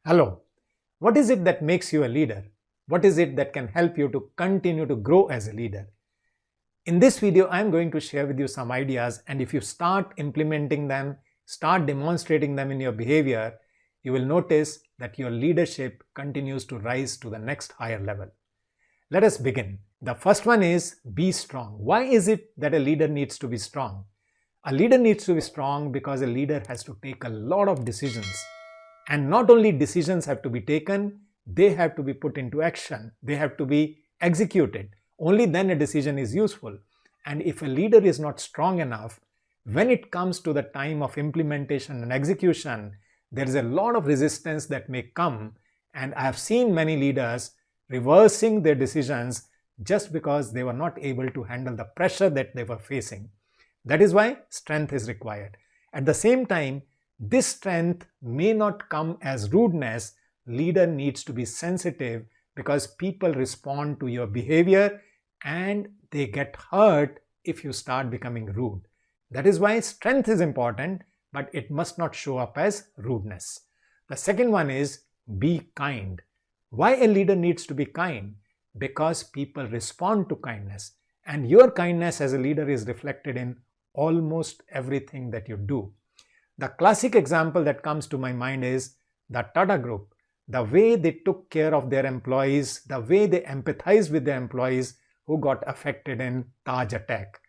Hello. What is it that makes you a leader? What is it that can help you to continue to grow as a leader? In this video, I am going to share with you some ideas, and if you start implementing them, start demonstrating them in your behavior, you will notice that your leadership continues to rise to the next higher level. Let us begin. The first one is be strong. Why is it that a leader needs to be strong? A leader needs to be strong because a leader has to take a lot of decisions. And not only decisions have to be taken, they have to be put into action. They have to be executed. Only then a decision is useful. And if a leader is not strong enough, when it comes to the time of implementation and execution, there is a lot of resistance that may come. And I have seen many leaders reversing their decisions just because they were not able to handle the pressure that they were facing. That is why strength is required. At the same time, this strength may not come as rudeness. Leader needs to be sensitive because people respond to your behavior and they get hurt if you start becoming rude. That is why strength is important, but it must not show up as rudeness. The second one is be kind. Why a leader needs to be kind? Because people respond to kindness, and your kindness as a leader is reflected in almost everything that you do. The classic example that comes to my mind is the Tata Group. The way they took care of their employees, the way they empathized with their employees who got affected in Taj attack.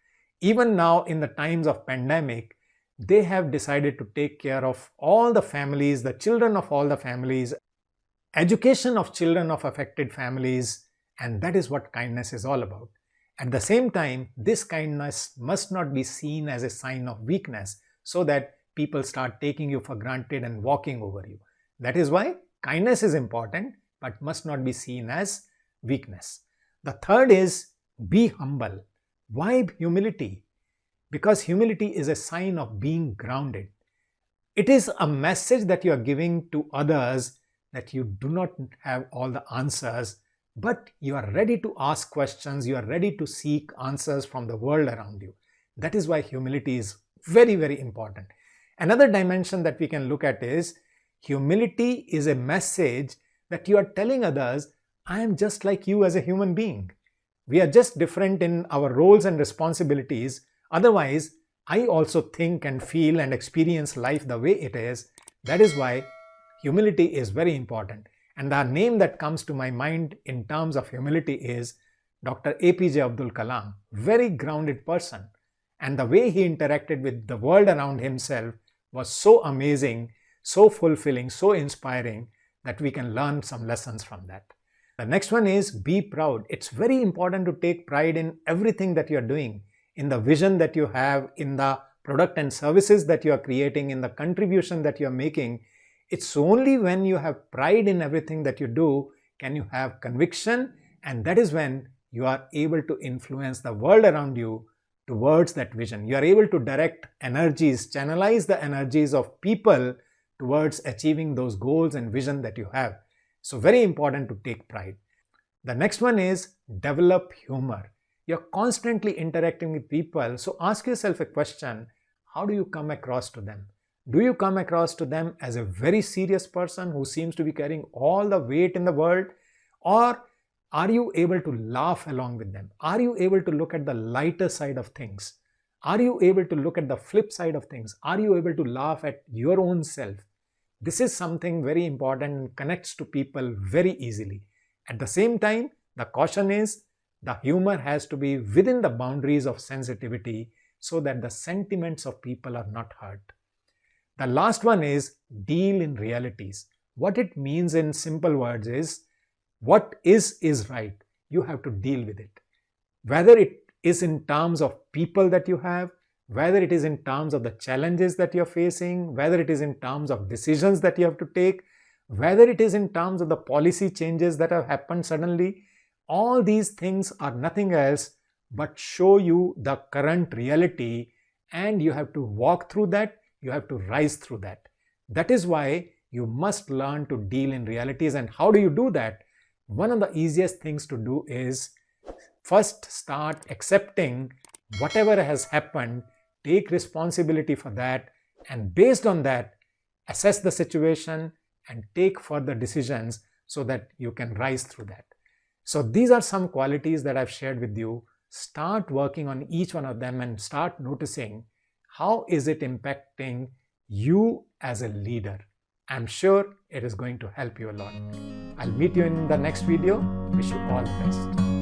Even now in the times of pandemic, they have decided to take care of all the families, the children of all the families, education of children of affected families, and that is what kindness is all about. At the same time, this kindness must not be seen as a sign of weakness so that people start taking you for granted and walking over you. That is why kindness is important but must not be seen as weakness. The third is be humble. Why humility? Because humility is a sign of being grounded. It is a message that you are giving to others that you do not have all the answers, but you are ready to ask questions, you are ready to seek answers from the world around you. That is why humility is very, very important. Another dimension that we can look at is humility is a message that you are telling others, I am just like you as a human being. We are just different in our roles and responsibilities. Otherwise, I also think and feel and experience life the way it is. That is why humility is very important. And the name that comes to my mind in terms of humility is Dr. APJ Abdul Kalam. Very grounded person. And the way he interacted with the world around himself was so amazing, so fulfilling, so inspiring that we can learn some lessons from that. The next one is be proud. It's very important to take pride in everything that you're doing, in the vision that you have, in the product and services that you're creating, in the contribution that you're making. It's only when you have pride in everything that you do can you have conviction, and that is when you are able to influence the world around you towards that vision. You are able to direct energies, channelize the energies of people towards achieving those goals and vision that you have. So very important to take pride. The next one is develop humor. You're constantly interacting with people, so ask yourself a question, how do you come across to them? Do you come across to them as a very serious person who seems to be carrying all the weight in the world, or are you able to laugh along with them? Are you able to look at the lighter side of things? Are you able to look at the flip side of things? Are you able to laugh at your own self? This is something very important and connects to people very easily. At the same time, the caution is the humor has to be within the boundaries of sensitivity so that the sentiments of people are not hurt. The last one is deal in realities. What it means in simple words is what is right. You have to deal with it. Whether it is in terms of people that you have, whether it is in terms of the challenges that you're facing, whether it is in terms of decisions that you have to take, whether it is in terms of the policy changes that have happened suddenly, all these things are nothing else but show you the current reality, and you have to walk through that, you have to rise through that. That is why you must learn to deal in realities. And how do you do that? One of the easiest things to do is first start accepting whatever has happened, take responsibility for that, and based on that, assess the situation, and take further decisions so that you can rise through that. So these are some qualities that I've shared with you. Start working on each one of them and start noticing how is it impacting you as a leader. I'm sure it is going to help you a lot. I'll meet you in the next video. Wish you all the best.